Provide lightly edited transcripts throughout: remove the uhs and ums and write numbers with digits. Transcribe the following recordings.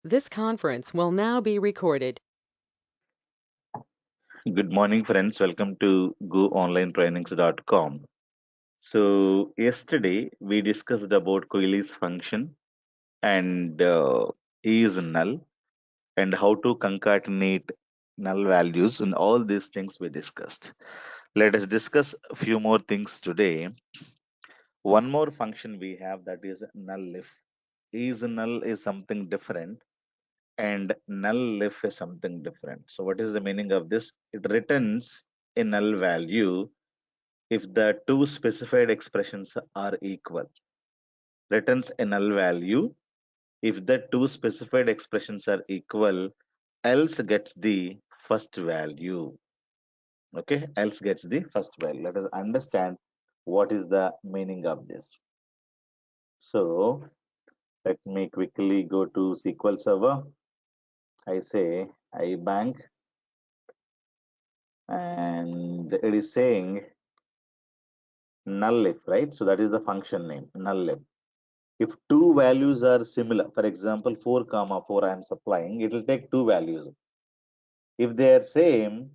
This conference will now be recorded. Good morning, friends. Welcome to goonlinetrainings.com. So, yesterday we discussed about Coiley's function and is null and how to concatenate null values and all these things we discussed. Let us discuss a few more things today. One more function we have, that is null if. Is null is something different and null if is something different. So, what is the meaning of this? It returns a null value if the two specified expressions are equal. Returns a null value if the two specified expressions are equal, else gets the first value. Okay, else gets the first value. Let us understand what is the meaning of this. So let me quickly go to SQL Server. I say iBank, and it is saying null if, right? So that is the function name, null if. If two values are similar, for example, 4 comma 4 I am supplying, it will take two values. If they are same,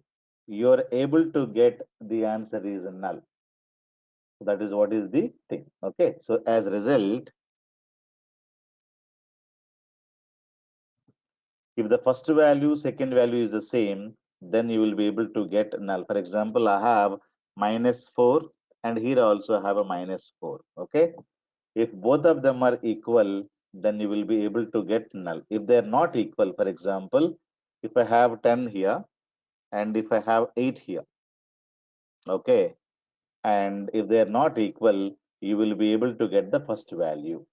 you are able to get the answer is null. That is what is the thing. Okay. So as a result, if the first value, second value is the same, then you will be able to get null. For example, I have -4 and here also I have a -4. Okay. If both of them are equal, then you will be able to get null. If they are not equal, for example, if I have 10 here and if I have 8 here, okay, and if they are not equal, you will be able to get the first value.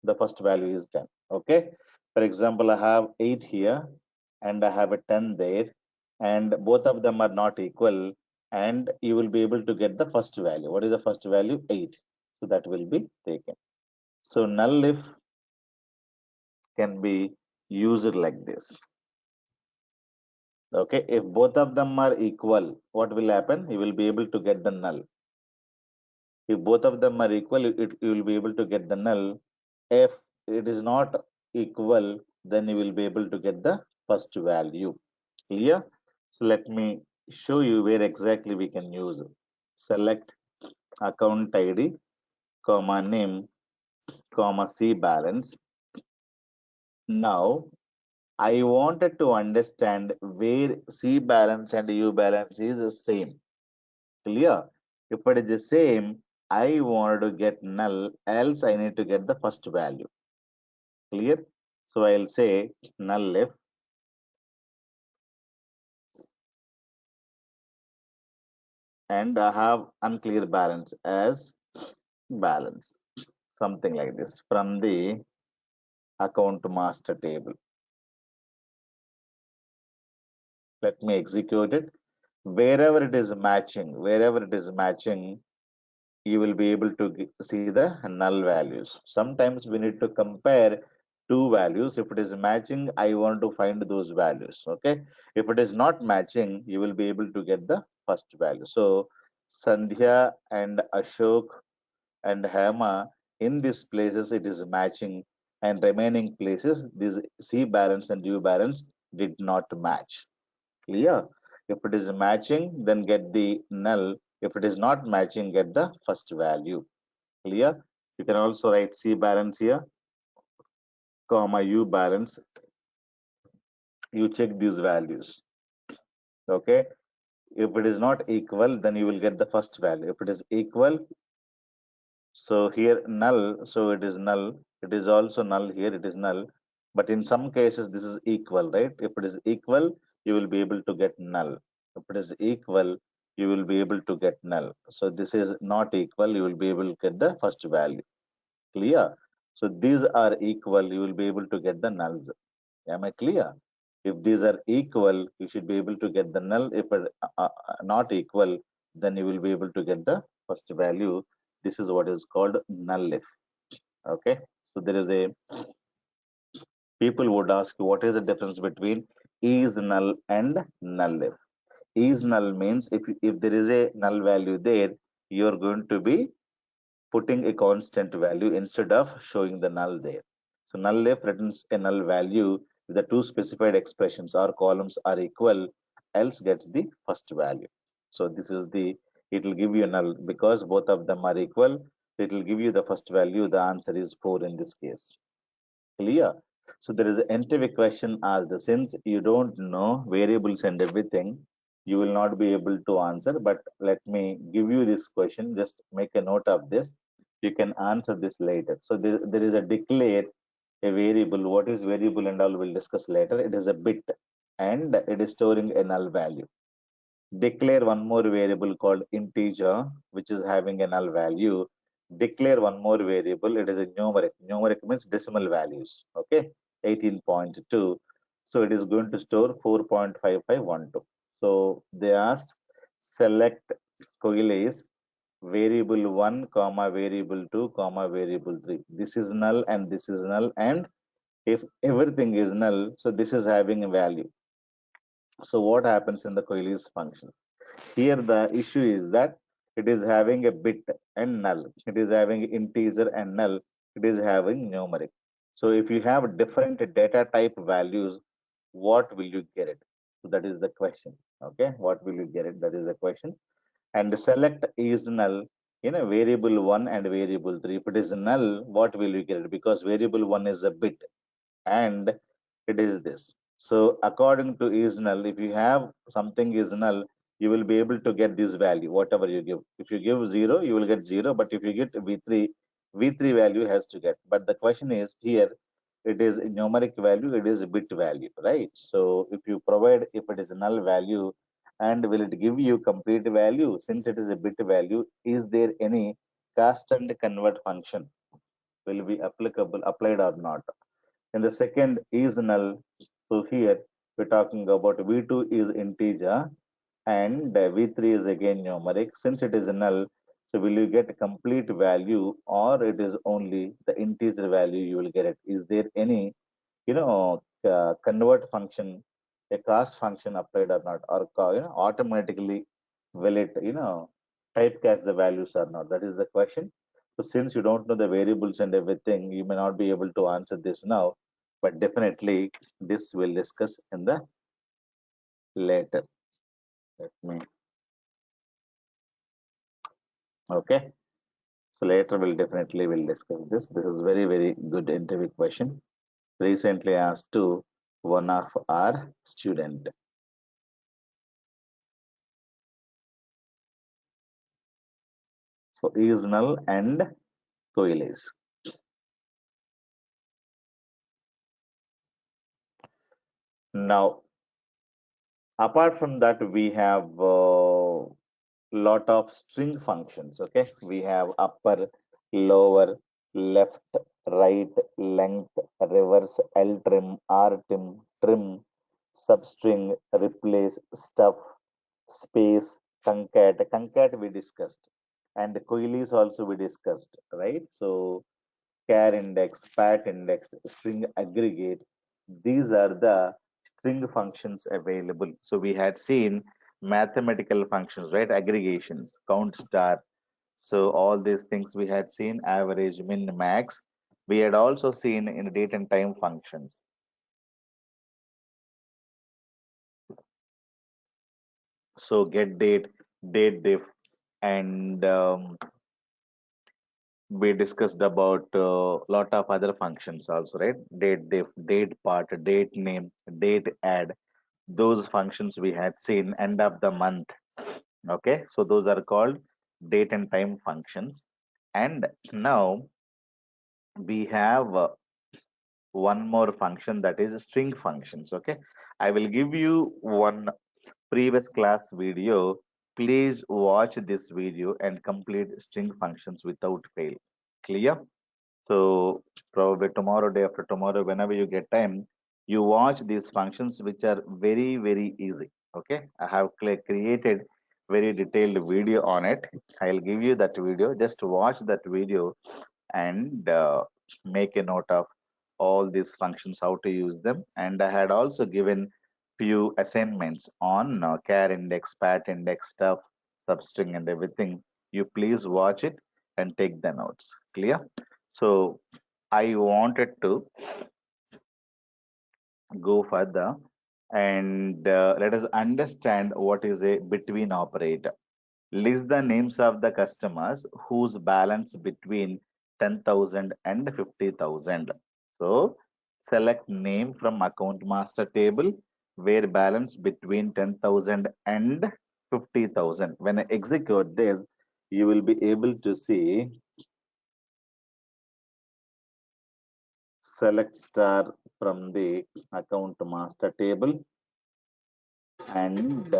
The first value is 10. Okay. For example, I have 8 here and I have a 10 there, and both of them are not equal, and you will be able to get the first value. What is the first value? 8. So that will be taken. So null if can be used like this. Okay, if both of them are equal, what will happen? You will be able to get the null. If both of them are equal, you will be able to get the null. If it is not equal, then you will be able to get the first value. Clear? So let me show you where exactly we can use it. Select account ID, comma name, comma C balance. Now I wanted to understand where C balance and U balance is the same. Clear? If it is the same, I wanted to get null, else I need to get the first value. Clear? So I'll say null if and I have unclear balance as balance. Something like this from the account master table. Let me execute it. Wherever it is matching, you will be able to see the null values. Sometimes we need to compare two values. If it is matching, I want to find those values. Okay. If it is not matching, you will be able to get the first value. So Sandhya and Ashok and Hema, in these places it is matching, and remaining places this C balance and U balance did not match. Clear? If it is matching, then get the null. If it is not matching, get the first value. Clear? You can also write C balance here, comma U balance. You check these values. Okay. If it is not equal, then you will get the first value. If it is equal, so here null, so it is null. It is also null here, it is null. But in some cases, this is equal, right? If it is equal, you will be able to get null. If it is equal, you will be able to get null. So this is not equal, you will be able to get the first value. Clear? So these are equal, you will be able to get the nulls. Am I clear? If these are equal, you should be able to get the null. If it not equal, then you will be able to get the first value. This is what is called null if. Okay. So there is a people would ask what is the difference between is null and null if. Is null means if there is a null value there, you are going to be putting a constant value instead of showing the null there. So null if returns a null value if the two specified expressions or columns are equal, else gets the first value. So this is the, it will give you null because both of them are equal. It will give you the first value. The answer is 4 in this case. Clear? So there is an interview question asked. Since you don't know variables and everything, you will not be able to answer. But let me give you this question. Just make a note of this. You can answer this later. So there is a declare a variable. What is variable and all we'll discuss later. It is a bit and it is storing a null value. Declare one more variable called integer, which is having a null value. Declare one more variable, it is a numeric. Numeric means decimal values. Okay, 18.2. So it is going to store 4.5512. So they asked select coalesce variable 1 comma variable 2 comma variable 3. This is null and this is null, and if everything is null, so this is having a value. So what happens in the coalesce function? Here the issue is that it is having a bit and null. It is having integer and null. It is having numeric. So if you have different data type values, what will you get it? So that is the question. Okay, what will you get it? That is the question. And select is null in a variable 1 and variable 3. If it is null, what will you get it? Because variable 1 is a bit and it is this. So according to is null, if you have something is null, you will be able to get this value, whatever you give. If you give 0, you will get 0. But if you get V3, V3 value has to get. But the question is here, it is numeric value, it is a bit value, right? So if you provide, if it is a null value, and will it give you complete value? Since it is a bit value, is there any cast and convert function will be applicable, applied or not? And the second is null. So here we're talking about V2 is integer and V3 is again numeric. Since it is null, so will you get a complete value or it is only the integer value you will get it? Is there any, convert function, a cast function applied or not, or automatically will it, typecast the values or not? That is the question. So since you don't know the variables and everything, you may not be able to answer this now, but definitely this will discuss in the later. Let me, okay. So later we'll definitely will discuss this. This is very, very good interview question. Recently asked to one of our student. So is null and coalesce. Now, apart from that, we have lot of string functions. Okay, we have upper, lower, left, right, length, reverse, ltrim, rtrim, trim, substring, replace, stuff, space, concat. Concat we discussed, and coalesce also we discussed, right? So char index, pat index, string aggregate. These are the string functions available. So we had seen mathematical functions, right? Aggregations, count star. So all these things we had seen average, min, max. We had also seen in date and time functions. So get date, date diff, and we discussed about a lot of other functions also, right? Date diff, date part, date name, date add. Those functions we had seen end of the month. Okay, so those are called date and time functions. And now we have one more function, that is string functions. Okay, I will give you one previous class video. Please watch this video and complete string functions without fail. Clear? So probably tomorrow, day after tomorrow, whenever you get time, you watch these functions, which are very, very easy. Okay, I have created very detailed video on it. I'll give you that video. Just watch that video and make a note of all these functions, how to use them. And I had also given few assignments on char index, pat index stuff, substring and everything. You please watch it and take the notes. Clear? So I wanted to go further and let us understand what is a between operator. List the names of the customers whose balance between 10,000 and 50,000. So select name from account master table where balance between 10,000 and 50,000. When I execute this, you will be able to see select star from the account master table and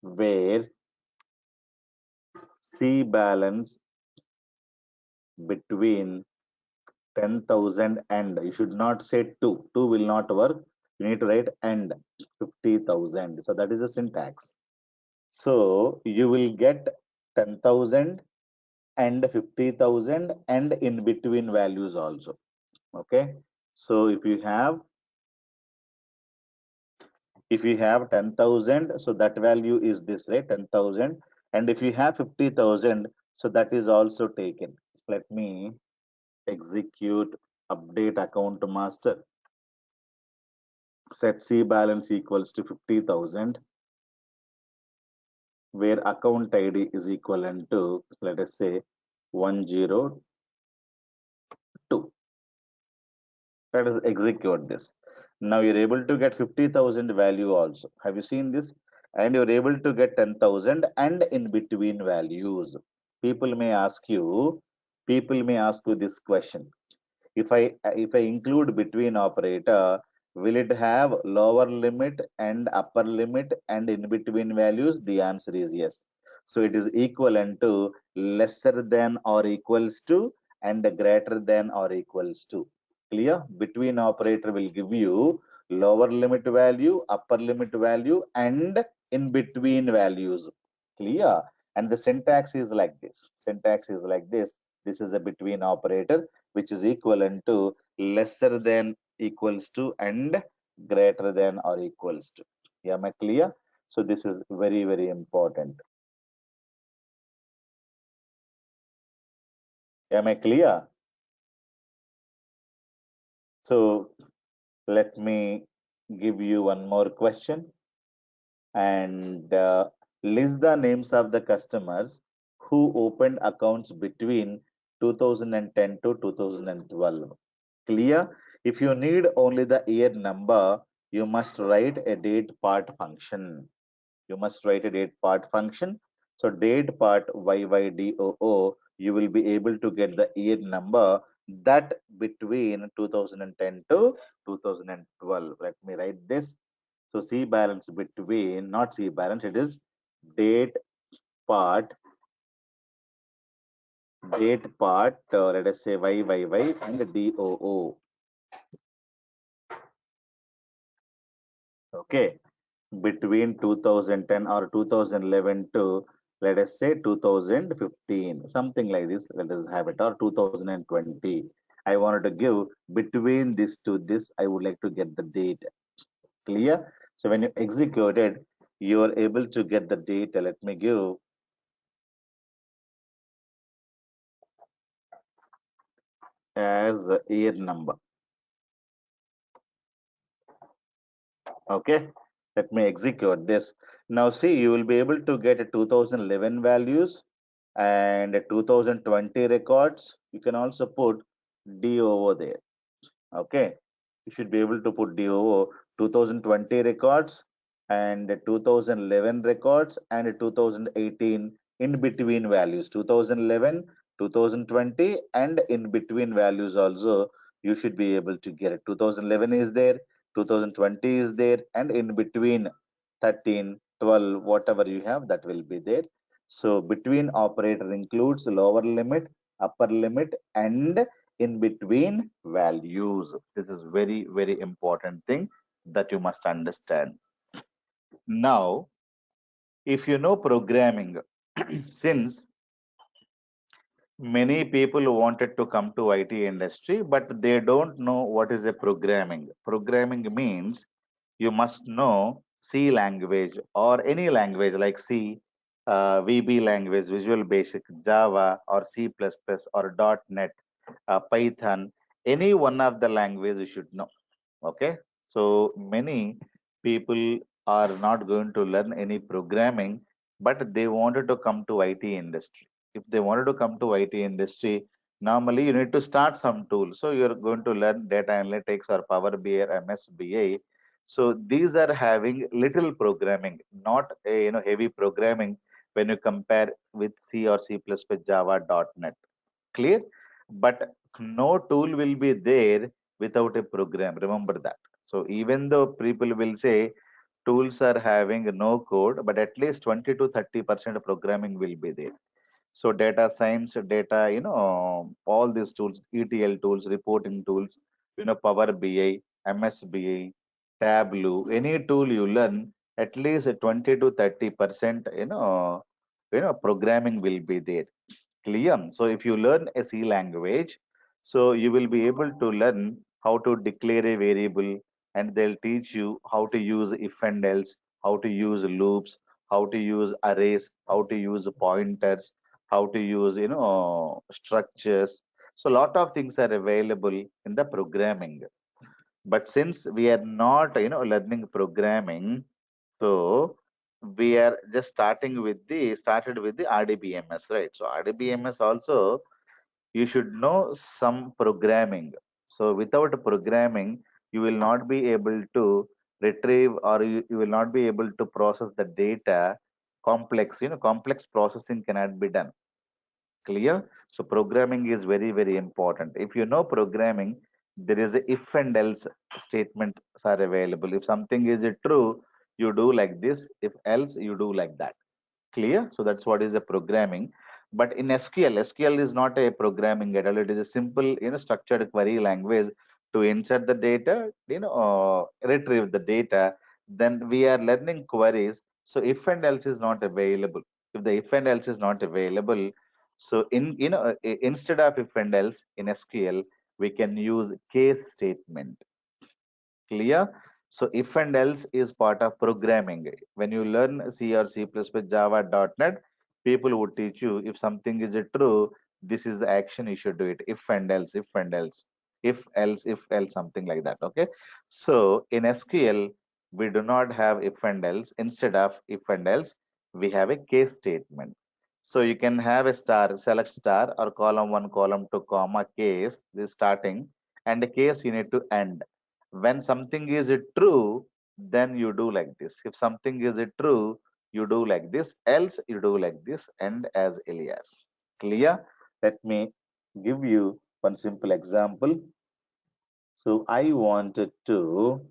where C balance between 10,000 and you should not say 2. 2 will not work. You need to write and 50,000. So that is the syntax. So you will get 10,000 and 50,000 and in between values also. Okay. So if you have 10,000, so that value is this, right? 10,000. And if you have 50,000, so that is also taken. Let me execute update account master. Set C balance equals to 50,000, where account ID is equivalent to, let us say, 102. Let us execute this. Now you're able to get 50,000 value also. Have you seen this? And you're able to get 10,000 and in between values. People may ask you, people may ask you this question. If I include between operator, will it have lower limit and upper limit and in between values? The answer is yes. So it is equivalent to lesser than or equals to and greater than or equals to. Clear? Between operator will give you lower limit value, upper limit value, and in between values. Clear? And the syntax is like this. Syntax is like this. This is a between operator which is equivalent to lesser than equals to and greater than or equals to. Yeah, am I clear? So this is very, very important. Am I clear? So let me give you one more question and list the names of the customers who opened accounts between 2010 to 2012. Clear? If you need only the year number, you must write a date part function. You must write a date part function. So date part YYDOO, you will be able to get the year number that between 2010 to 2012. Let me write this. So C balance between, not C balance, it is date part, let us say YYY and DOO. Okay. Between 2010 or 2011 to, let us say, 2015, something like this. Let us have it, or 2020. I wanted to give between this to this, I would like to get the date. Clear? So when you execute it, you are able to get the data. Let me give as a year number. Okay, let me execute this. Now see, you will be able to get a 2011 values and a 2020 records. You can also put D over there. Okay, you should be able to put DOO 2020 records and 2011 records and 2018 in between values. 2011, 2020 and in between values also you should be able to get it. 2011 is there, 2020 is there, and in between 13, 12, whatever you have, that will be there. So between operator includes lower limit, upper limit, and in between values. This is very, very important thing that you must understand. Now, if you know programming, since many people wanted to come to IT industry, but they don't know what is a programming. Programming means you must know C language or any language like C, VB language, Visual Basic, Java or C++ or .NET. Python, any one of the language you should know. Okay, so many people are not going to learn any programming, but they wanted to come to IT industry. If they wanted to come to IT industry, normally you need to start some tool. So you're going to learn data analytics or Power BI or MSBA. So these are having little programming, not a heavy programming when you compare with C or C++, Java, .NET. Clear? But no tool will be there without a program. Remember that. So even though people will say tools are having no code, but at least 20 to 30% of programming will be there. So data science, data, all these tools, ETL tools, reporting tools, Power BI, MSBI, Tableau, any tool you learn, at least 20 to 30%, programming will be there. Clear. So if you learn a C language, so you will be able to learn how to declare a variable, and they'll teach you how to use if and else, how to use loops, how to use arrays, how to use pointers, how to use structures. So a lot of things are available in the programming. But since we are not learning programming, so we are just started with the RDBMS, right? So RDBMS also you should know some programming. So without programming, you will not be able to retrieve, or you will not be able to process the data. Complex processing cannot be done. Clear? So programming is very, very important. If you know programming, there is a if and else statements are available. If something is true, you do like this. If else, you do like that. Clear? So that's what is a programming. But in SQL is not a programming at all. It is a simple, structured query language to insert the data, retrieve the data. Then we are learning queries. So if and else is not available. If the if and else is not available, so instead of if and else in SQL, we can use case statement. Clear? So if and else is part of programming. When you learn C or C++, Java, .NET, people would teach you if something is true, this is the action you should do it. If and else, if and else, if else, something like that. Okay. So in SQL, we do not have if and else. Instead of if and else, we have a case statement. So you can have a star, select star or column one, column two, comma, case, this starting, and the case you need to end. When something is true, then you do like this. If something is true, you do like this, else you do like this, and as Elias. Clear? Let me give you one simple example. So I wanted to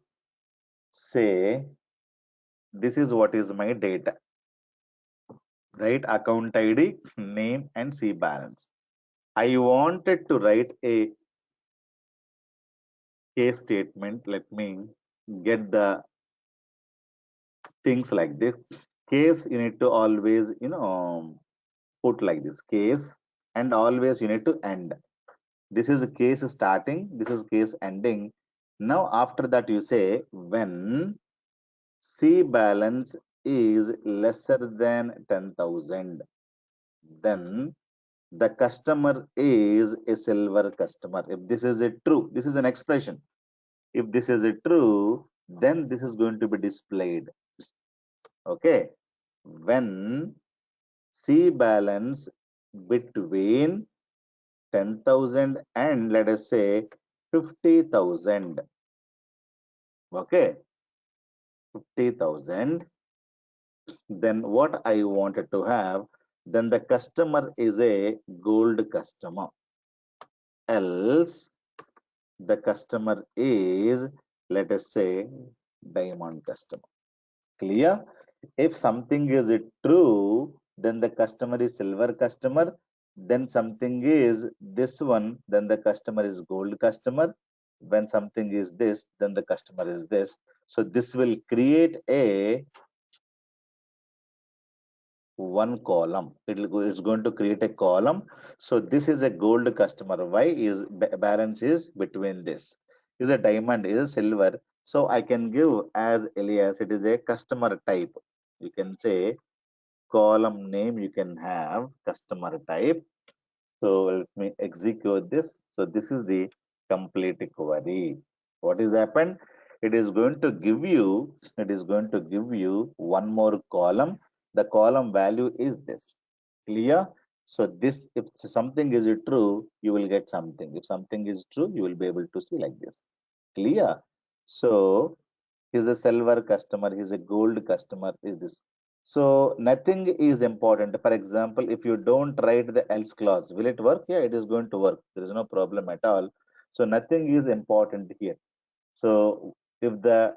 say this is what is my data, right? Account ID, name, and C balance. I wanted to write a case statement. Let me get the things like this. Case you need to always put like this case, and always you need to end. This is a case starting, this is case ending. Now after that you say when C balance is lesser than 10,000, then the customer is a silver customer. If this is a true, this is an expression. If this is a true, then this is going to be displayed. Okay, when C balance between 10,000 and let us say 50,000. Okay, 50,000. Then what I wanted to have, then the customer is a gold customer. Else the customer is, let us say, diamond customer. Clear? If something is true, then the customer is silver customer. Then something is this one, then the customer is gold customer. When something is this, then the customer is this. So this will create a one column. It's going to create a column. So this is a gold customer. Why is balance is between this? Is a diamond, is a silver. So I can give as alias, it is a customer type. You can say column name, you can have customer type. So let me execute this. So this is the complete query. What is happened? It is going to give you, it is going to give you one more column. The column value is this. Clear? So this, if something is true, you will get something. If something is true, you will be able to see like this. Clear? So he's a silver customer, he's a gold customer, is this. So nothing is important. For example, if you don't write the else clause, will it work? Yeah, it is going to work. There is no problem at all. So nothing is important here. So if the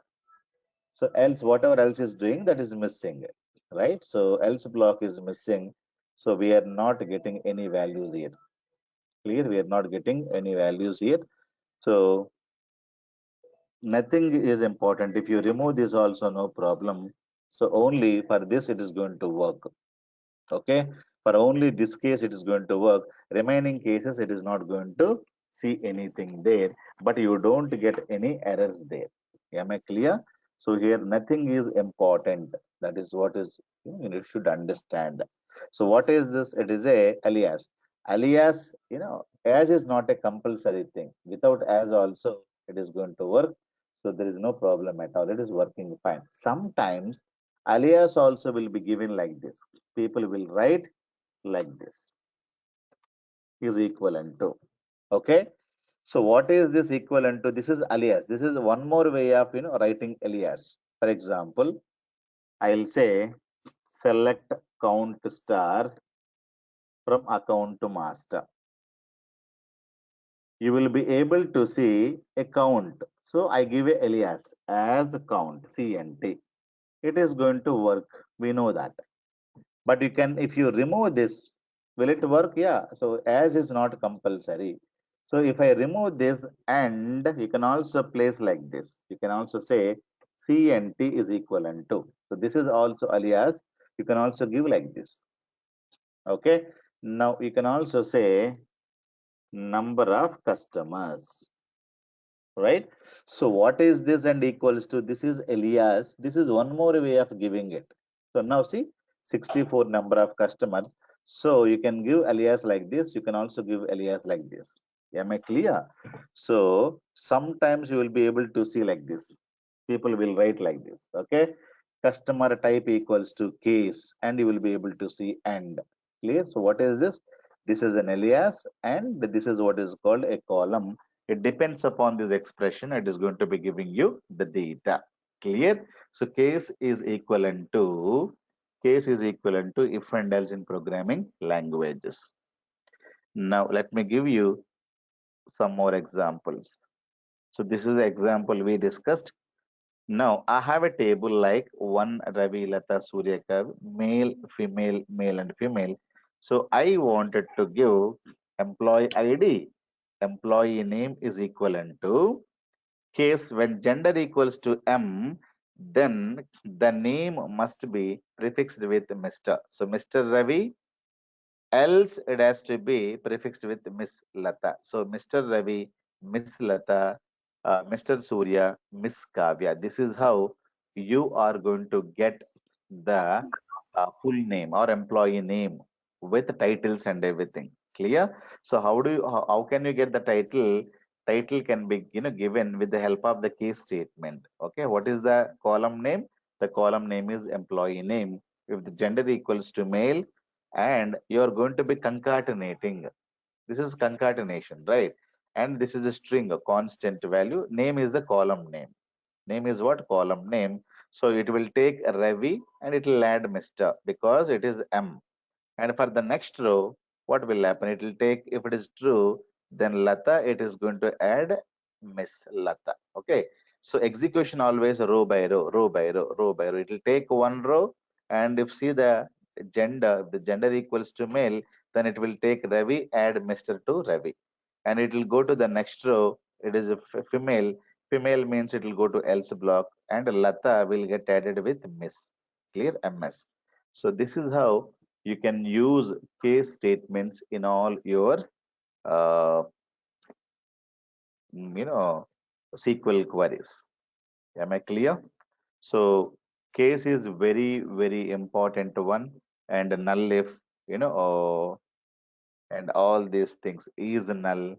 so else whatever else is doing that is missing, right? So else block is missing. So we are not getting any values here. Clear? We are not getting any values here. So nothing is important. If you remove this also no problem. So only for this it is going to work. Okay. For only this case it is going to work. Remaining cases it is not going to see anything there, but you don't get any errors there. Am I clear? So here nothing is important. That is what is you should understand. So what is this? It is a alias. Alias, as is not a compulsory thing. Without as also it is going to work. So there is no problem at all. It is working fine. Sometimes alias also will be given like this. People will write like this is equivalent to. Okay. So what is this equivalent to? This is alias. This is one more way of writing alias. For example, I'll say select count star from account to master. You will be able to see a count. So I give a alias as count, CNT. It is going to work. We know that. But you can, if you remove this, will it work? Yeah. So as is not compulsory. So if I remove this and you can also place like this. You can also say CNT is equivalent to. So this is also alias. You can also give like this. Okay. Now you can also say number of customers, right? So what is this and equals to? This is alias. This is one more way of giving it. So now see 64 number of customers. So you can give alias like this. You can also give alias like this. Am I clear? So sometimes you will be able to see like this. People will write like this. Okay. Customer type equals to case and you will be able to see and. Clear? So what is this? This is an alias and this is what is called a column. It depends upon this expression. It is going to be giving you the data. Clear? So case is equivalent to if and else in programming languages. Now let me give you some more examples. So this is the example we discussed. Now I have a table like one Ravi, Lata, Suryaka, male, female, male, and female. So I wanted to give employee ID. Employee name is equivalent to case when gender equals to M, then the name must be prefixed with Mr. So Mr. Ravi, else it has to be prefixed with Miss Lata. So Mr. Ravi, Miss Lata, Mr. Surya, Miss Kavya. This is how you are going to get the full name or employee name with titles and everything. Clear? So how can you get the title? Title can be given with the help of the case statement. Okay, what is the column name? The column name is employee name. If the gender equals to male, and you're going to be concatenating. This is concatenation, right? And this is a string, a constant value. Name is the column name. Name is what? Column name. So it will take Ravi and it will add Mr. because it is M. And for the next row, what will happen? It will take, if it is true, then Lata, it is going to add Miss Lata. Okay. So execution always row by row, row by row, row by row. It will take one row, and if see the gender equals to male, then it will take Ravi, add Mr. to Ravi. And it will go to the next row. It is a female. Female means it will go to else block, and Lata will get added with Miss. Clear? MS. So this is how you can use case statements in all your uh, you know SQL queries. Am I clear? So case is very important one, and null if and all these things is null.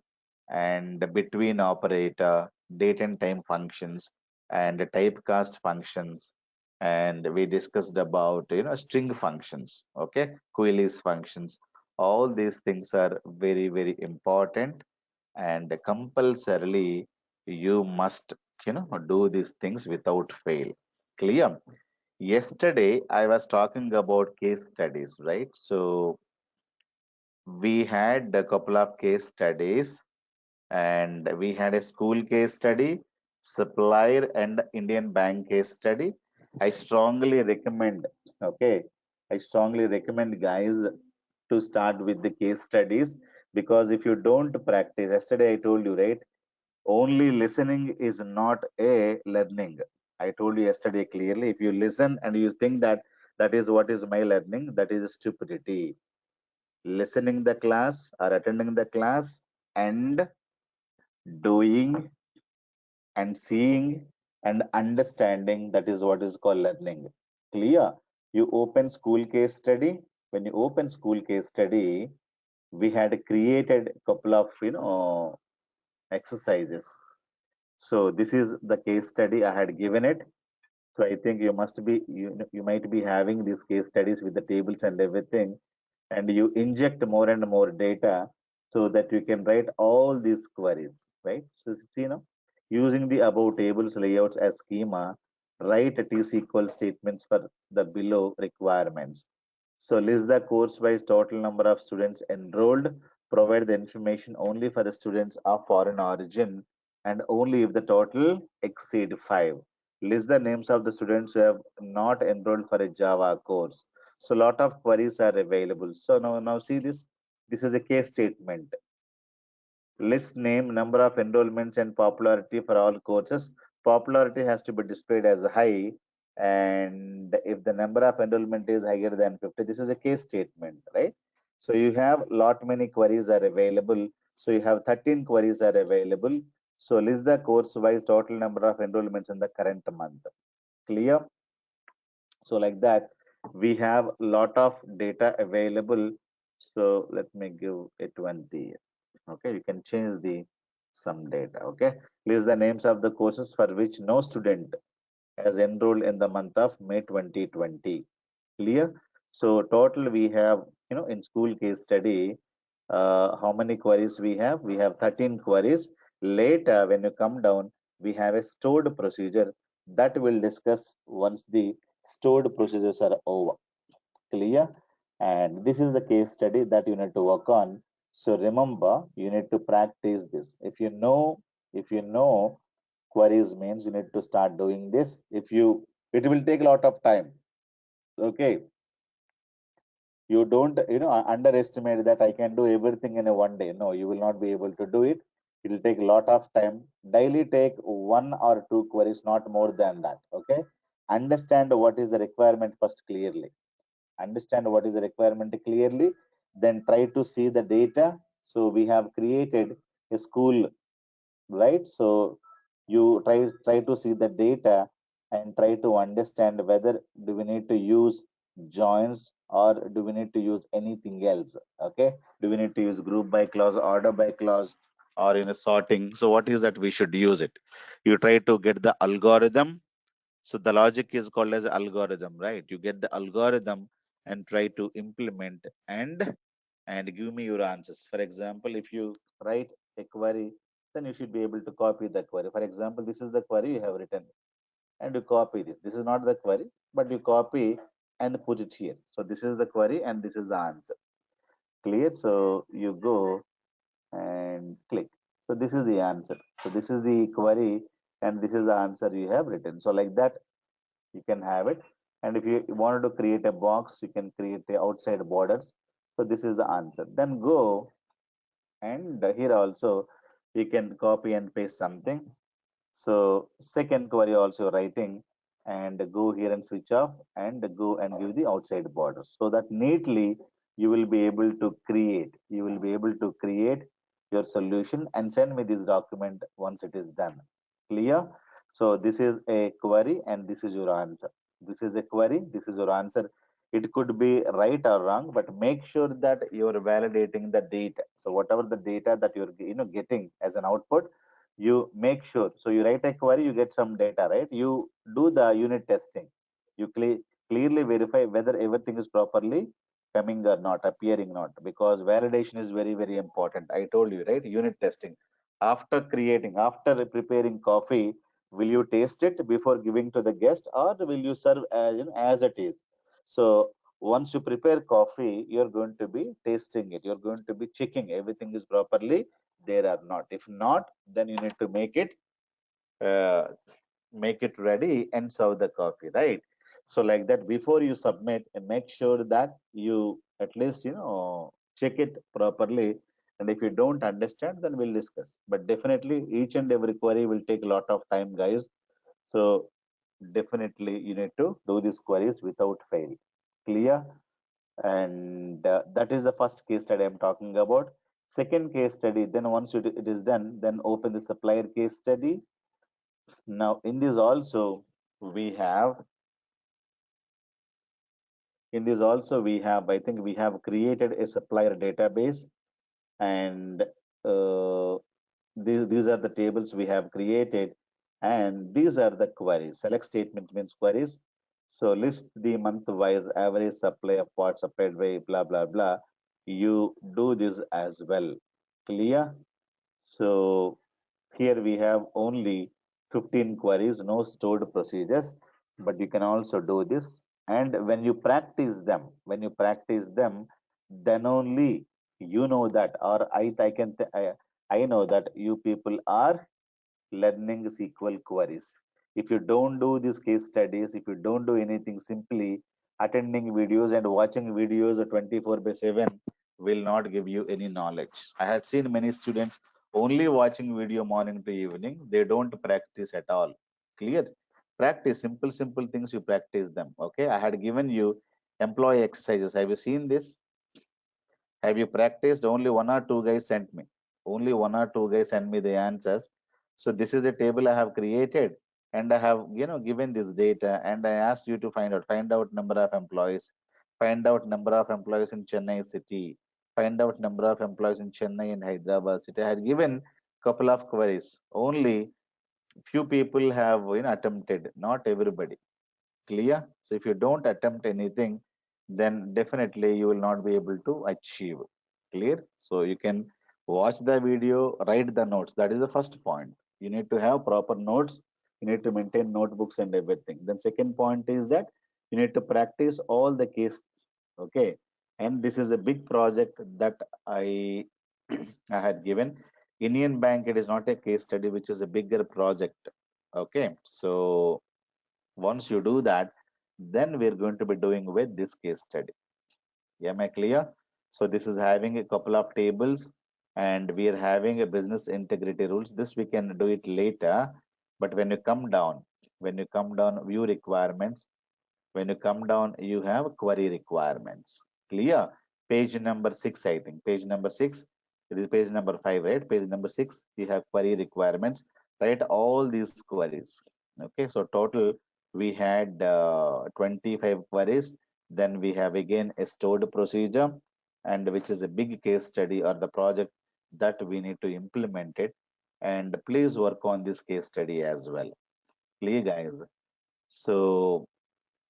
and between operator, date and time functions, and typecast functions. And we discussed about string functions, okay, queries functions. All these things are very, very important, and compulsorily you must do these things without fail. Clear? Yesterday I was talking about case studies, right? So we had a couple of case studies, and we had a school case study, supplier and Indian bank case study. I strongly recommend, okay, I strongly recommend guys to start with the case studies, because if you don't practice, yesterday I told you, right, only listening is not a learning. I told you yesterday clearly, if you listen and you think that that is what is my learning, that is stupidity. Listening the class or attending the class and doing and seeing and understanding, that is what is called learning. Clear? You open school case study. When you open school case study, we had created a couple of exercises. So this is the case study I had given it. So I think you must be you might be having these case studies with the tables and everything, and you inject more and more data so that you can write all these queries, right? So using the above tables layouts as schema, write a TSQL statements for the below requirements. So list the course-wise total number of students enrolled, provide the information only for the students of foreign origin and only if the total exceed 5. List the names of the students who have not enrolled for a Java course. So a lot of queries are available. So now see this. This is a case statement. List name, number of enrollments and popularity for all courses. Popularity has to be displayed as high, and if the number of enrollment is higher than 50, this is a case statement, right? So you have lot many queries are available. So you have 13 queries are available. So list the course wise total number of enrollments in the current month. Clear? So like that, we have lot of data available. So let me give it 20. Okay, you can change the some data. Okay, list the names of the courses for which no student has enrolled in the month of May 2020. Clear? So total we have, in school case study, how many queries we have? We have 13 queries. Later, when you come down, we have a stored procedure that we'll discuss once the stored procedures are over. Clear? And this is the case study that you need to work on. So remember, you need to practice this. If you know queries means, you need to start doing this. It will take a lot of time. Okay, you don't underestimate that I can do everything in a one day. No, you will not be able to do it. It will take a lot of time. Daily take one or two queries, not more than that. Okay, understand what is the requirement first clearly. Understand what is the requirement clearly, then try to see the data. So we have created a school, right? So you try to see the data and try to understand whether do we need to use joins or do we need to use anything else. Okay, do we need to use group by clause, order by clause, or in a sorting? So what is that we should use it? You try to get the algorithm. So the logic is called as algorithm, right? You get the algorithm and try to implement and give me your answers. For example, if you write a query, then you should be able to copy the query. For example, this is the query you have written, and you copy this. This is not the query, but you copy and put it here. So this is the query and this is the answer. Clear? So you go and click. So this is the answer. So this is the query and this is the answer you have written. So like that, you can have it. And if you wanted to create a box, you can create the outside borders. So this is the answer. Then go and here also you can copy and paste something. So second query also writing, and go here and switch off and go and give the outside borders, so that neatly you will be able to create your solution and send me this document once it is done. Clear? So this is a query and this is your answer. This is a query, this is your answer. It could be right or wrong, but make sure that you're validating the data. So whatever the data that you're getting as an output, you make sure. So you write a query, you get some data, right? You do the unit testing. You clearly verify whether everything is properly coming or not, appearing not, because validation is very, very important. I told you, right? Unit testing. After preparing coffee, will you taste it before giving to the guest, or will you serve as it is? So once you prepare coffee, you're going to be tasting it. You're going to be checking everything is properly there or not. If not, then you need to uh, make it ready and serve the coffee, right? So like that, before you submit, and make sure that you at least check it properly. And if you don't understand, then we'll discuss. But definitely, each and every query will take a lot of time, guys. So definitely, you need to do these queries without fail. Clear? And that is the first case study I'm talking about. Second case study, then once it is done, then open the supplier case study. Now in this also we have I think we have created a supplier database, and uh, these are the tables we have created, and these are the queries. Select statement means queries. So list the month wise average supply of parts supplied by blah blah blah. You do this as well. Clear? So here we have only 15 queries, no stored procedures, but you can also do this. And when you practice them, then only you know that, or I know that you people are learning SQL queries. If you don't do these case studies, if you don't do anything, simply attending videos and watching videos 24 by 7 will not give you any knowledge. I had seen many students only watching video morning to evening. They don't practice at all. Clear? Practice simple things, you practice them. Okay. I had given you employee exercises. Have you seen this? Have you practiced? Only one or two guys sent me. Only one or two guys sent me the answers. So this is a table I have created, and I have given this data, and I asked you to find out number of employees, find out number of employees in Chennai city, find out number of employees in Chennai and Hyderabad city. I had given couple of queries. Only few people have attempted, not everybody. Clear? So if you don't attempt anything, then definitely you will not be able to achieve. Clear? So you can watch the video, write the notes. That is the first point. You need to have proper notes. You need to maintain notebooks and everything. Then second point is that you need to practice all the cases. Okay. And this is a big project that I I had given. Indian Bank, it is not a case study, which is a bigger project. Okay. So once you do that, then we're going to be doing with this case study. Am I clear? So this is having a couple of tables, and we are having a business integrity rules. This we can do it later. But when you come down, view requirements, when you come down, you have query requirements. Clear? Page number 6, I think. Page number 6. It is page number 5, right? Page number 6, you have query requirements. Write all these queries. Okay, so total we had 25 queries. Then we have again a stored procedure, and which is a big case study or the project that we need to implement it. And please work on this case study as well. Clear, guys? So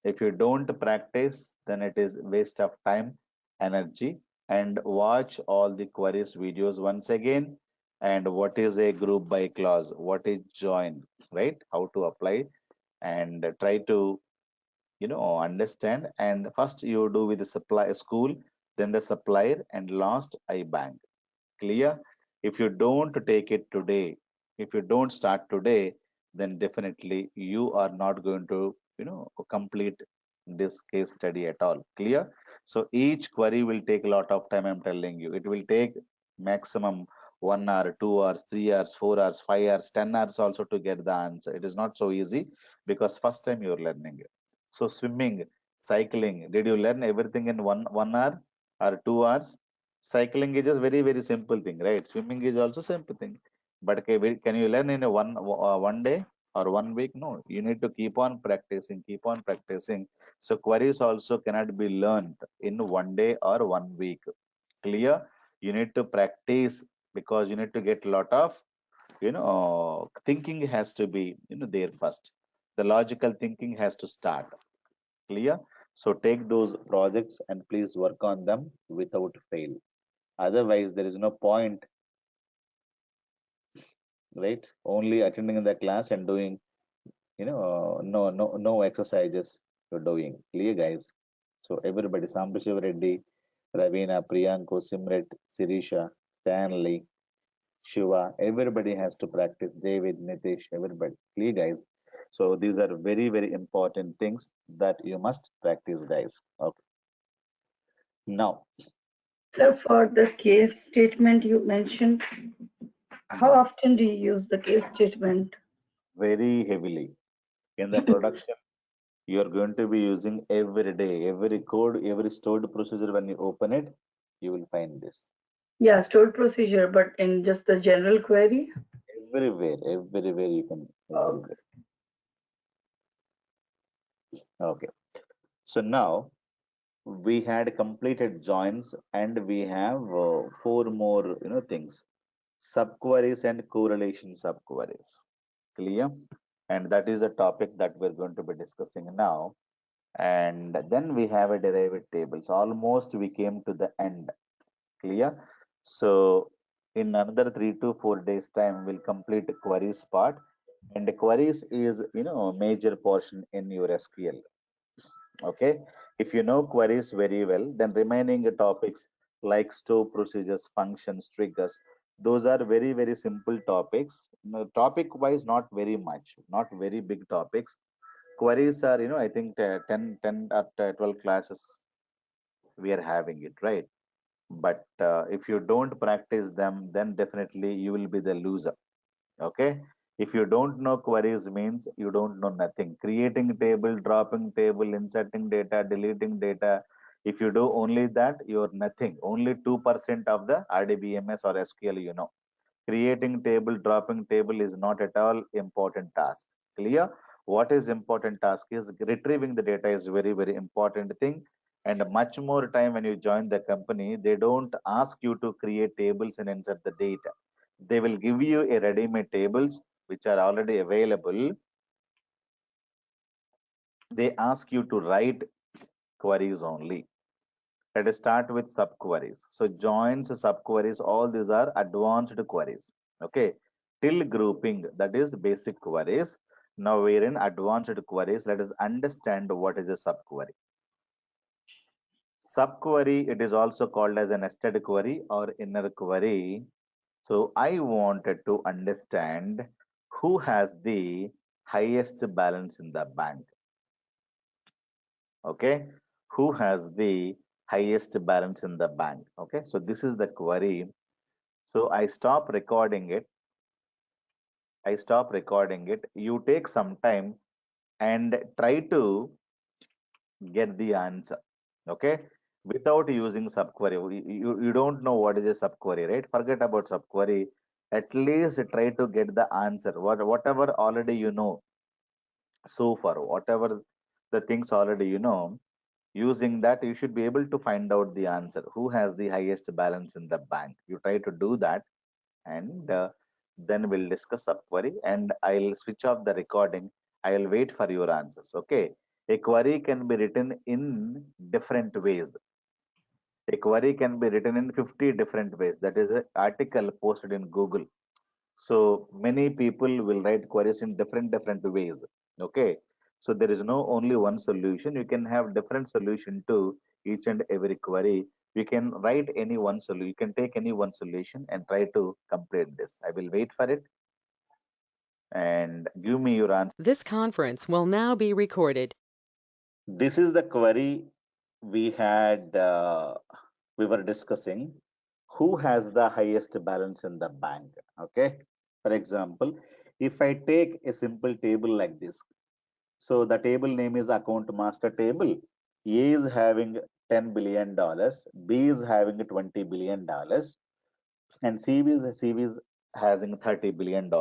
if you don't practice, then it is waste of time, energy, and watch all the queries videos once again. And what is a group by clause? What is join? Right? How to apply, and try to understand. And first you do with the supply school, then the supplier, and last I bank. Clear? If you don't take it today, if you don't start today, then definitely you are not going to, complete this case study at all. Clear? So each query will take a lot of time, I'm telling you. It will take maximum 1 hour, 2 hours, 3 hours, 4 hours, 5 hours, 10 hours also to get the answer. It is not so easy because first time you're learning it. So swimming, cycling, did you learn everything in one hour or 2 hours? Cycling is just very, very simple thing, right? Swimming is also simple thing. But okay, can you learn in a one day or one week? No, you need to keep on practicing, keep on practicing. So queries also cannot be learned in 1 day or 1 week. Clear? You need to practice, because you need to get a lot of, thinking has to be, there first. The logical thinking has to start. Clear? So take those projects and please work on them without fail. Otherwise, there is no point, right? Only attending the class and doing, no exercises you're doing. Clear, guys? So everybody, Sambashiv Reddy, Ravina, Priyanko, Simret, Sirisha, Stanley, Shiva, everybody has to practice. David, Nitish, everybody. Clear, guys? So these are very, very important things that you must practice, guys. Okay. Now, So for the case statement you mentioned, how hmm, often do you use the case statement? very heavily in the production, you are going to be using every day, every code, every stored procedure. When you open it, you will find this Yeah, stored procedure, but in just the general query? everywhere, everywhere you can, Okay. everywhere. Okay. So now we had completed joins and we have four more, things: subqueries and correlation subqueries. Clear? And that is the topic that we're going to be discussing now. And then we have a derived tables. Almost we came to the end. Clear? So in another 3 to 4 days time, we'll complete the queries part. And the queries is, a major portion in your SQL. Okay. If you know queries very well, then remaining topics like store procedures, functions, triggers, those are very, very simple topics. Topic wise, not very much, not very big topics. Queries are, I think 10 or 12 classes we are having it, right? But if you don't practice them, then definitely you will be the loser. Okay. If you don't know queries means you don't know nothing. Creating table, dropping table, inserting data, deleting data. If you do only that, you're nothing. Only 2% of the RDBMS or SQL you know. Creating table, dropping table is not at all important task. Clear? What is important task is retrieving the data is very, very important thing. And much more time when you join the company, they don't ask you to create tables and insert the data. They will give you a ready-made tables which are already available. They ask you to write queries only. Let us start with subqueries. So joins, subqueries, all these are advanced queries. Okay. Till grouping, that is basic queries. Now we're in advanced queries. Let us understand what is a subquery. Subquery, it is also called as a nested query or inner query. So I wanted to understand who has the highest balance in the bank. Okay. Who has the highest balance in the bank? Okay. So this is the query. So I stop recording it. I stop recording it. You take some time and try to get the answer. Okay. Without using subquery. You don't know what is a subquery, right? Forget about subquery. At least try to get the answer. Whatever already you know so far, whatever the things already you know, using that you should be able to find out the answer. Who has the highest balance in the bank? You try to do that, and then we'll discuss subquery, and I'll switch off the recording. I'll wait for your answers. Okay. A query can be written in different ways. A query can be written in 50 different ways. That is an article posted in Google. So many people will write queries in different ways. Okay. So there is no only one solution. You can have different solution to each and every query. You can write any one solution. You can take any one solution and try to complete this. I will wait for it and give me your answer. This conference will now be recorded. This is the query we had, we were discussing. Who has the highest balance in the bank? Okay. For example, if I take a simple table like this, so the table name is account master table. A is having $10 billion, B is having $20 billion, and C is having $30 billion,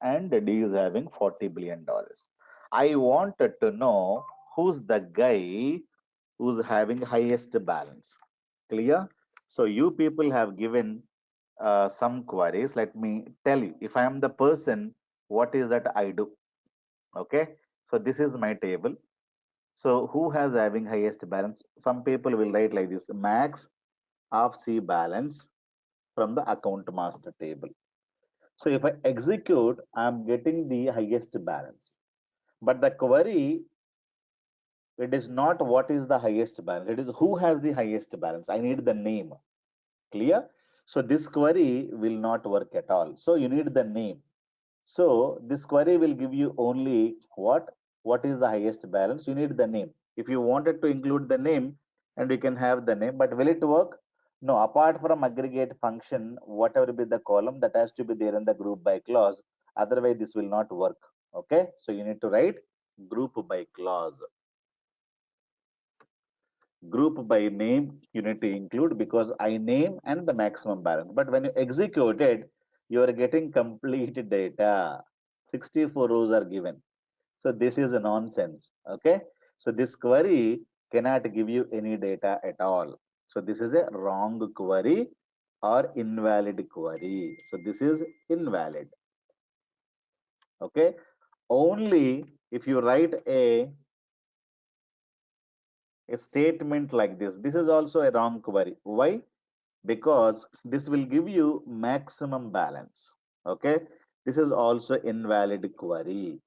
and D is having $40 billion. I wanted to know who's the guy who's having highest balance. Clear? So you people have given some queries. Let me tell you, if I am the person, what is that I do? Okay. So this is my table. So who has having highest balance? Some people will write like this: max of C balance from the account master table. So if I execute, I'm getting the highest balance. But the query, it is not what is the highest balance. It is who has the highest balance. I need the name. Clear? So this query will not work at all. So you need the name. So this query will give you only what is the highest balance. You need the name. If you wanted to include the name, and you can have the name, but will it work? No, apart from aggregate function, whatever be the column, that has to be there in the group by clause. Otherwise, this will not work. Okay, so you need to write group by clause. Group by name you need to include, because I name and the maximum balance. But when you execute it, you are getting complete data. 64 rows are given. So this is a nonsense. Okay. So this query cannot give you any data at all. So this is a wrong query or invalid query. So this is invalid. Okay. Only if you write a statement like this. This is also a wrong query. Why? Because this will give you maximum balance. Okay. This is also invalid query.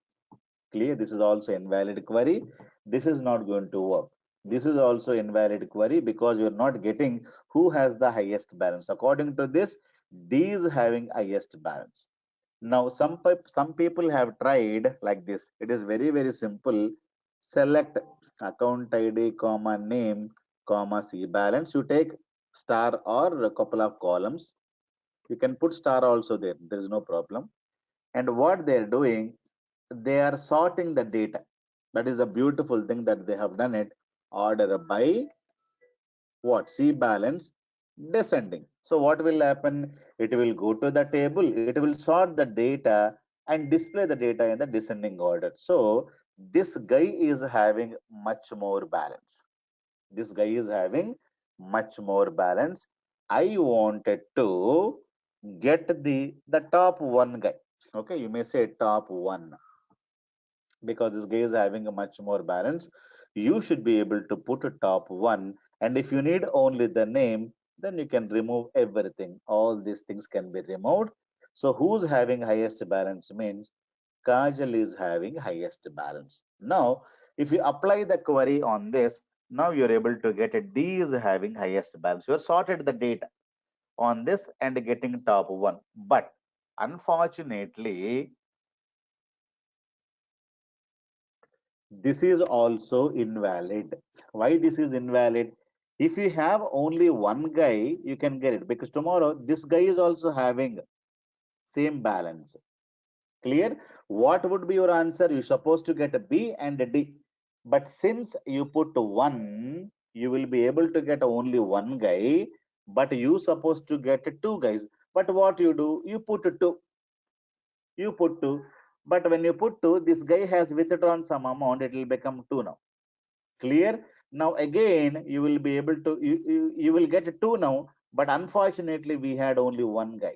Clear? This is also invalid query. This is not going to work. This is also invalid query because you're not getting who has the highest balance. According to this, these having highest balance. Now, some people have tried like this. It is very simple. Select account ID, comma name, comma C balance. You take star or a couple of columns. You can put star also there. There is no problem. And what they are doing, they are sorting the data. That is a beautiful thing that they have done it. Order by what? C balance descending. So what will happen? It will go to the table, it will sort the data and display the data in the descending order. So this guy is having much more balance. This guy is having much more balance. I wanted to get the top one guy. Okay, you may say top one, because this guy is having a much more balance. You should be able to put a top one, and if you need only the name, then you can remove everything. All these things can be removed. So who's having highest balance means Kajal is having highest balance. Now, if you apply the query on this, now you're able to get it. D is having highest balance. You have sorted the data on this and getting top one. But unfortunately, this is also invalid. Why this is invalid? If you have only one guy, you can get it, because tomorrow this guy is also having same balance. Clear? What would be your answer? You're supposed to get a B and a D. But since you put one, you will be able to get only one guy, but you supposed to get two guys. But what you do? You put two. You put two. But when you put two, this guy has withdrawn some amount, it will become two now. Clear? Now again, you will be able to, you will get two now, but unfortunately we had only one guy.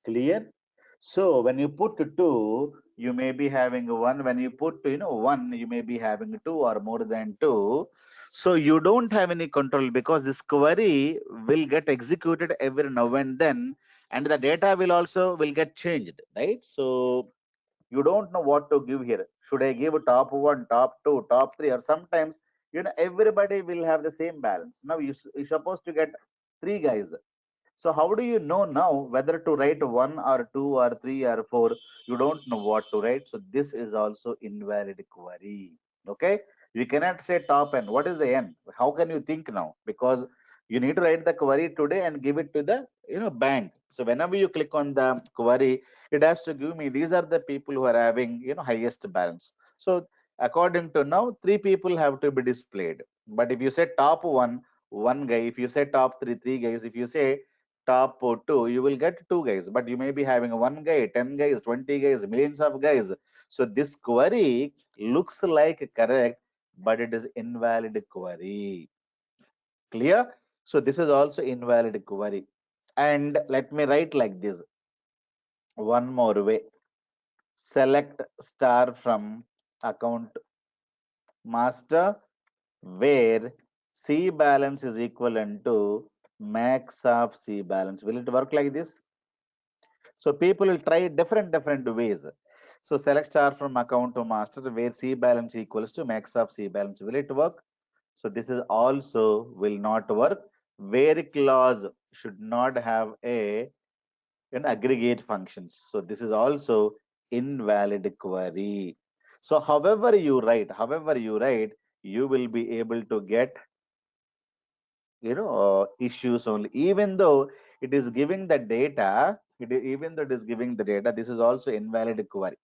Clear? So when you put two, you may be having one. When you put, one, you may be having two or more than two. So you don't have any control, because this query will get executed every now and then, and the data will also will get changed, right? So you don't know what to give here. Should I give top one, top two, top three, or sometimes everybody will have the same balance. Now you're supposed to get three guys. So how do you know now whether to write one or two or three or four? You don't know what to write. So this is also invalid query. Okay. You cannot say top n. What is the n? How can you think now? Because you need to write the query today and give it to the bank. So whenever you click on the query, it has to give me these are the people who are having highest balance. So according to now, three people have to be displayed. But if you say top one, one guy. If you say top three, three guys. If you say top two, you will get two guys, but you may be having one guy, 10 guys, 20 guys, millions of guys. So this query looks like correct, but it is invalid query. Clear? So this is also invalid query. And let me write like this. One more way. Select star from account master where C balance is equivalent to max of C balance. Will it work like this? So people will try different ways. So select star from account to master where C balance equals to max of C balance. Will it work? So this is also will not work. Where clause should not have an aggregate functions. So this is also invalid query. So however you write, you will be able to get issues only. Even though it is giving the data, even though it is giving the data, this is also invalid query.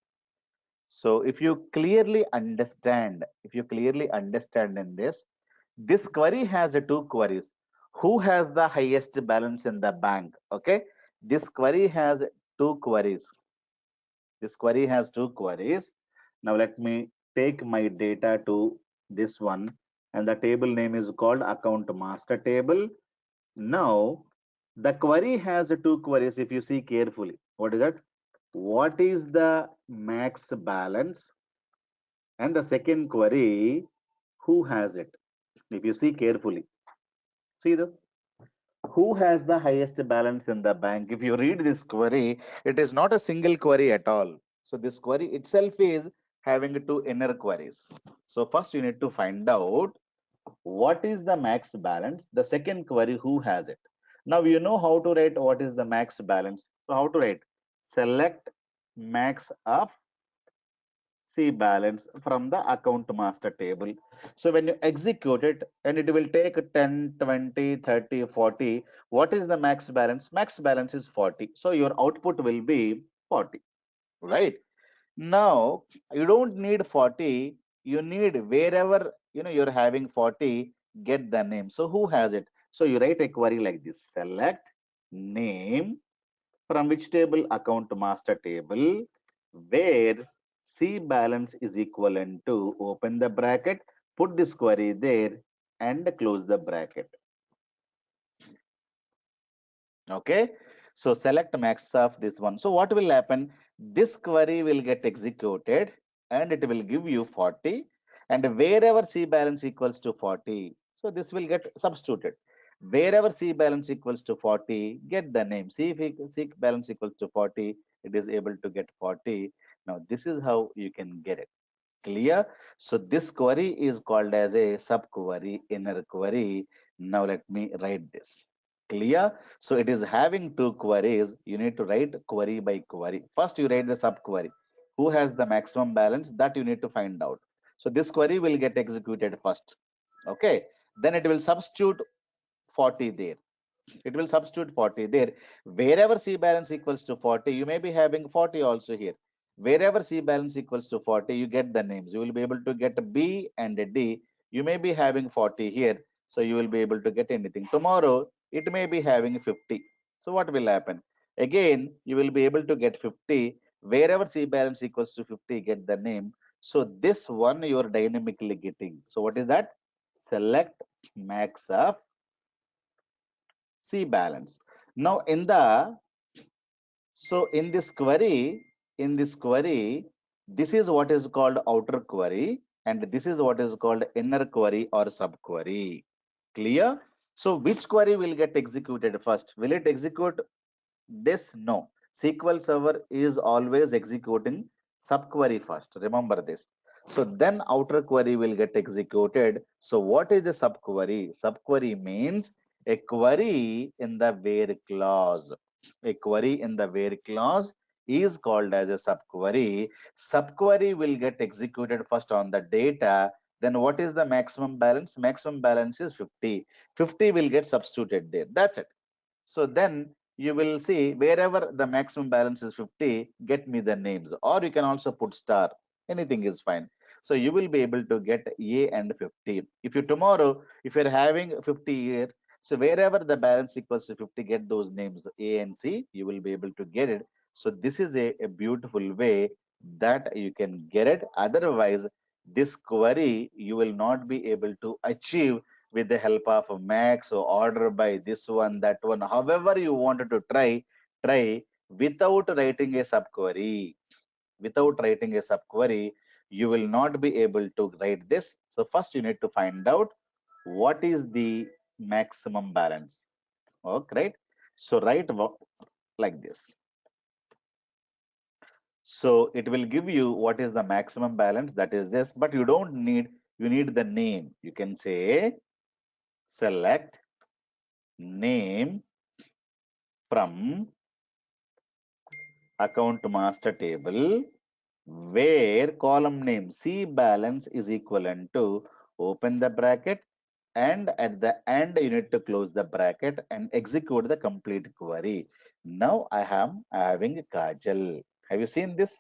So if you clearly understand in this query has two queries. Who has the highest balance in the bank? Okay, this query has two queries. This query has two queries. Now let me take my data to this one, and the table name is called account master table. Now the query has two queries. If you see carefully, what is that? What is the max balance? And the second query, who has it? If you see carefully, see this. Who has the highest balance in the bank? If you read this query, it is not a single query at all. So this query itself is having two inner queries. So first you need to find out what is the max balance. The second query, who has it? Now you know how to write what is the max balance. So how to write? Select max of C balance from the account master table. So when you execute it, and it will take 10, 20, 30, 40. What is the max balance? Max balance is 40. So your output will be 40, right? Now you don't need 40. You need wherever you're having 40, get the name. So who has it? So you write a query like this: select name from which table? Account master table, where C balance is equivalent to, open the bracket, put this query there and close the bracket. Okay, so select max of this one. So what will happen? This query will get executed and it will give you 40, and wherever C balance equals to 40, so this will get substituted. Wherever C balance equals to 40, get the name. C if C balance equals to 40, it is able to get 40. Now this is how you can get it. Clear? So this query is called as a subquery, inner query. Now let me write this. Clear? So it is having two queries. You need to write query by query. First, you write the subquery. Who has the maximum balance? That you need to find out. So this query will get executed first. Okay. Then it will substitute 40 there. It will substitute 40 there. Wherever C balance equals to 40, you may be having 40 also here. Wherever C balance equals to 40, you get the names. You will be able to get B and D. You may be having 40 here, so you will be able to get anything. Tomorrow, it may be having 50. So what will happen? Again, you will be able to get 50. Wherever C balance equals to 50, get the name. So this one you are dynamically getting. So what is that? Select max of C balance. Now in this query, this is what is called outer query, and this is what is called inner query or subquery. Clear? So which query will get executed first? Will it execute this? No. SQL Server is always executing subquery first. Remember this. So then outer query will get executed. So what is a subquery? Subquery means a query in the where clause. A query in the where clause is called as a subquery. Subquery will get executed first on the data. Then what is the maximum balance? Maximum balance is 50. 50 will get substituted there. That's it. So then you will see wherever the maximum balance is 50, get me the names, or you can also put star. Anything is fine. So you will be able to get A and 50. If you tomorrow, if you're having 50 here, so wherever the balance equals to 50, get those names A and C, you will be able to get it. So this is a beautiful way that you can get it. Otherwise, this query you will not be able to achieve with the help of a max or order by this one, that one, however you wanted to try without writing a subquery. Without writing a subquery, you will not be able to write this. So first you need to find out what is the maximum balance. Okay, right? So write like this. So it will give you what is the maximum balance, that is this, but you don't need, you need the name. You can say select name from account master table where column name C balance is equivalent to, open the bracket, and at the end you need to close the bracket and execute the complete query. Now I am having Kajal. Have you seen this?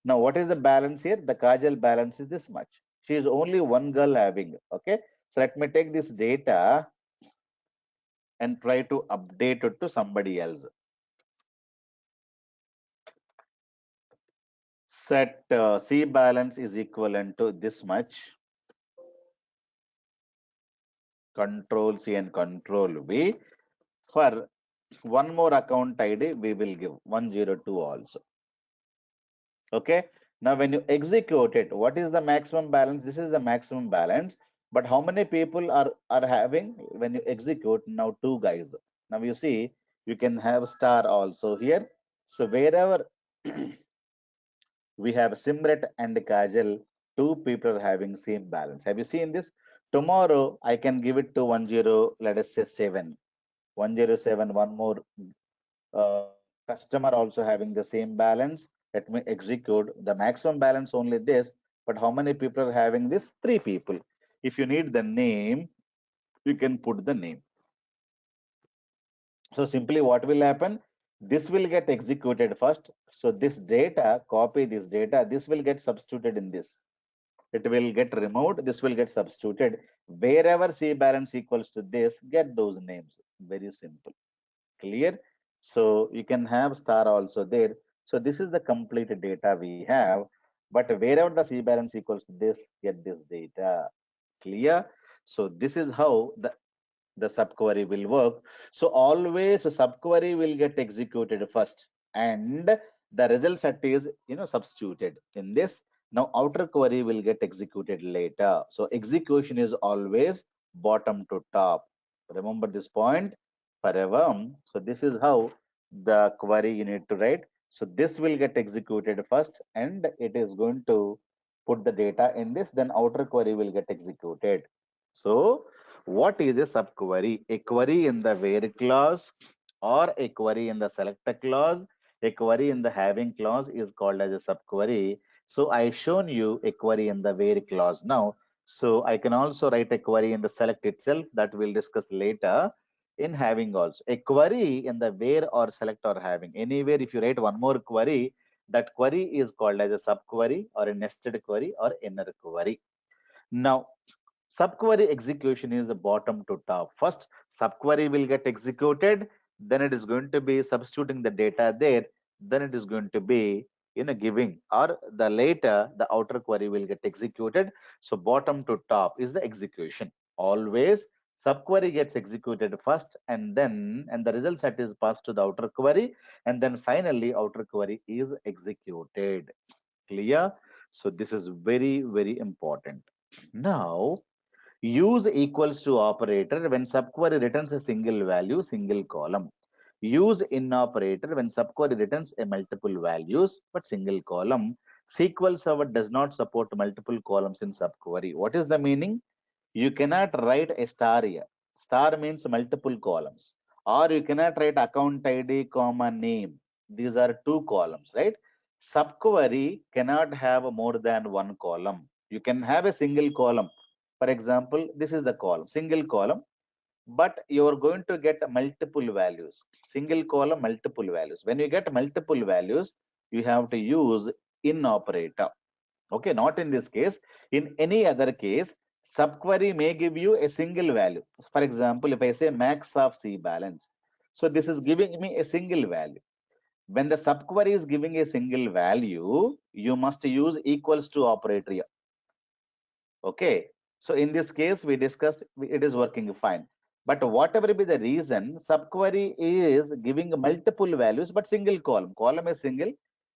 Now, what is the balance here? The Kajal balance is this much. She is only one girl having. Okay. So let me take this data and try to update it to somebody else. Set C balance is equivalent to this much. Control C and Control V. For one more account ID, we will give 102 also. Okay. Now, when you execute it, what is the maximum balance? This is the maximum balance. But how many people are having when you execute? Now, two guys. Now you see, you can have star also here. So wherever we have Simrat and Kajal, two people are having same balance. Have you seen this? Tomorrow I can give it to 10, let us say 7. 107, one more uh, customer also having the same balance. Let me execute the maximum balance only this, but how many people are having this? 3 people. If you need the name, you can put the name. So simply what will happen? This will get executed first. So this data, copy this data, this will get substituted in this. It will get removed, this will get substituted. Wherever C balance equals to this, get those names. Very simple. Clear? So you can have star also there. So this is the complete data we have. But wherever the C balance equals to this, get this data. Clear? So this is how the subquery will work. So always a subquery will get executed first, and the result set is substituted in this. Now outer query will get executed later. So execution is always bottom to top. Remember this point forever. So this is how the query you need to write. So this will get executed first, and it is going to put the data in this, then outer query will get executed. So what is a subquery? A query in the where clause or a query in the selector clause, a query in the having clause is called as a subquery. So I shown you a query in the where clause now. So I can also write a query in the select itself, that we'll discuss later. In having also a query in the where or select or having, anywhere if you write one more query, that query is called as a subquery or a nested query or inner query. Now subquery execution is the bottom to top. First, subquery will get executed, then it is going to be substituting the data there, then it is going to be giving, or the later the outer query will get executed. So bottom to top is the execution. Always subquery gets executed first, and the result set is passed to the outer query, and then finally outer query is executed. Clear? So this is very, very important. Now use equals to operator when subquery returns a single value, single column. Use in operator when subquery returns a multiple values but single column. SQL Server does not support multiple columns in subquery. What is the meaning? You cannot write a star here. Star means multiple columns. Or you cannot write account ID, comma, name. These are two columns, right? Subquery cannot have more than one column. You can have a single column. For example, this is the column, single column, but you are going to get multiple values. Single column, multiple values. When you get multiple values, you have to use in operator. Okay, not in this case. In any other case, subquery may give you a single value. For example, if I say max of C balance, so this is giving me a single value. When the subquery is giving a single value, you must use equals to operator here. Okay. So in this case, we discussed it is working fine. But whatever be the reason, subquery is giving multiple values, but single column. Column is single.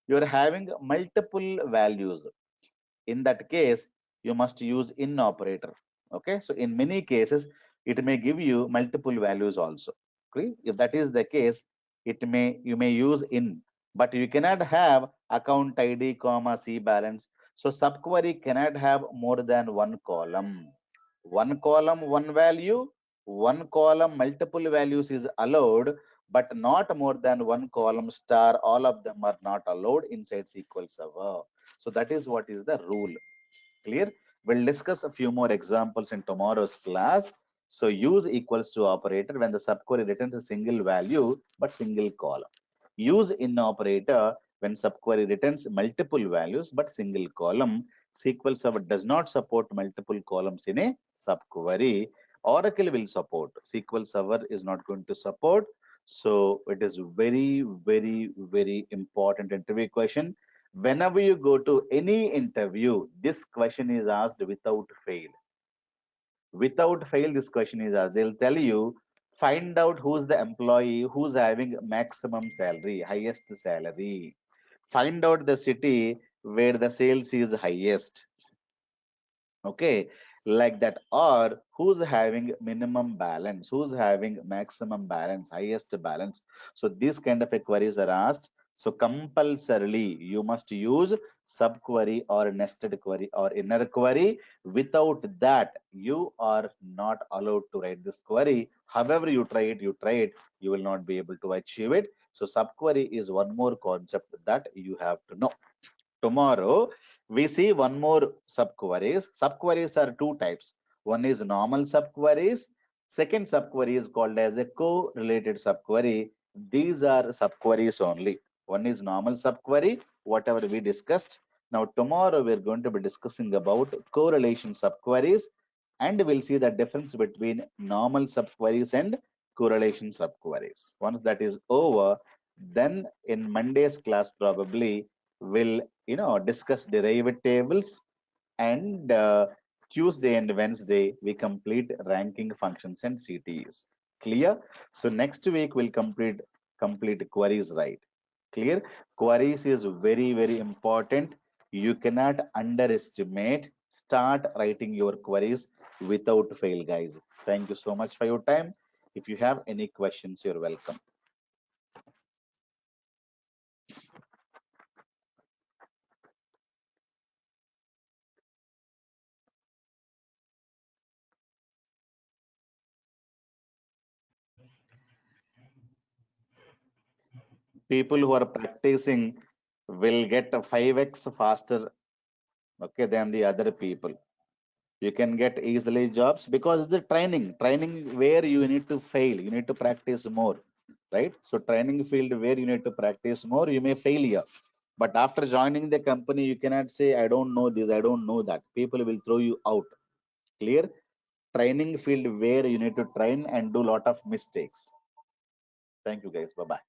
You are having multiple values. In that case, you must use in operator. Okay. So in many cases, it may give you multiple values also. Okay. If that is the case, you may use in, but you cannot have account ID, comma, C balance. So subquery cannot have more than one column. One column, one value, one column, multiple values is allowed, but not more than one column star. All of them are not allowed inside SQL Server. So that is what is the rule. Clear? We'll discuss a few more examples in tomorrow's class. So use equals to operator when the subquery returns a single value but single column. Use in operator when subquery returns multiple values but single column. SQL Server does not support multiple columns in a subquery. Oracle will support. SQL Server is not going to support. So it is very, very, very important interview question. Whenever you go to any interview, this question is asked without fail. Without fail, this question is asked. They'll tell you, find out who's the employee who's having maximum salary, highest salary. Find out the city where the sales is highest. Okay, like that. Or who's having minimum balance, who's having maximum balance, highest balance. So these kind of queries are asked. So compulsorily you must use subquery or nested query or inner query. Without that you are not allowed to write this query. However you try it, you will not be able to achieve it. So subquery is one more concept that you have to know. Tomorrow, we see one more subqueries. Subqueries are two types. One is normal subqueries. Second subquery is called as a correlated subquery. These are subqueries only. One is normal subquery, whatever we discussed. Now, tomorrow we're going to be discussing about correlation subqueries, and we'll see the difference between normal subqueries and correlation subqueries. Once that is over, then in Monday's class probably we'll discuss derivatives, and Tuesday and Wednesday we complete ranking functions and CTEs. Clear? So next week we'll complete queries, right? Clear? Queries is very, very important. You cannot underestimate. Start writing your queries without fail, guys. Thank you so much for your time. If you have any questions, you're welcome. People who are practicing will get a 5x faster, okay, than the other people. You can get easily jobs because the training where you need to fail, you need to practice more, right? So training field where you need to practice more, you may fail here, but after joining the company you cannot say I don't know this, I don't know that. People will throw you out. Clear? Training field where you need to train and do lot of mistakes. Thank you guys. Bye bye.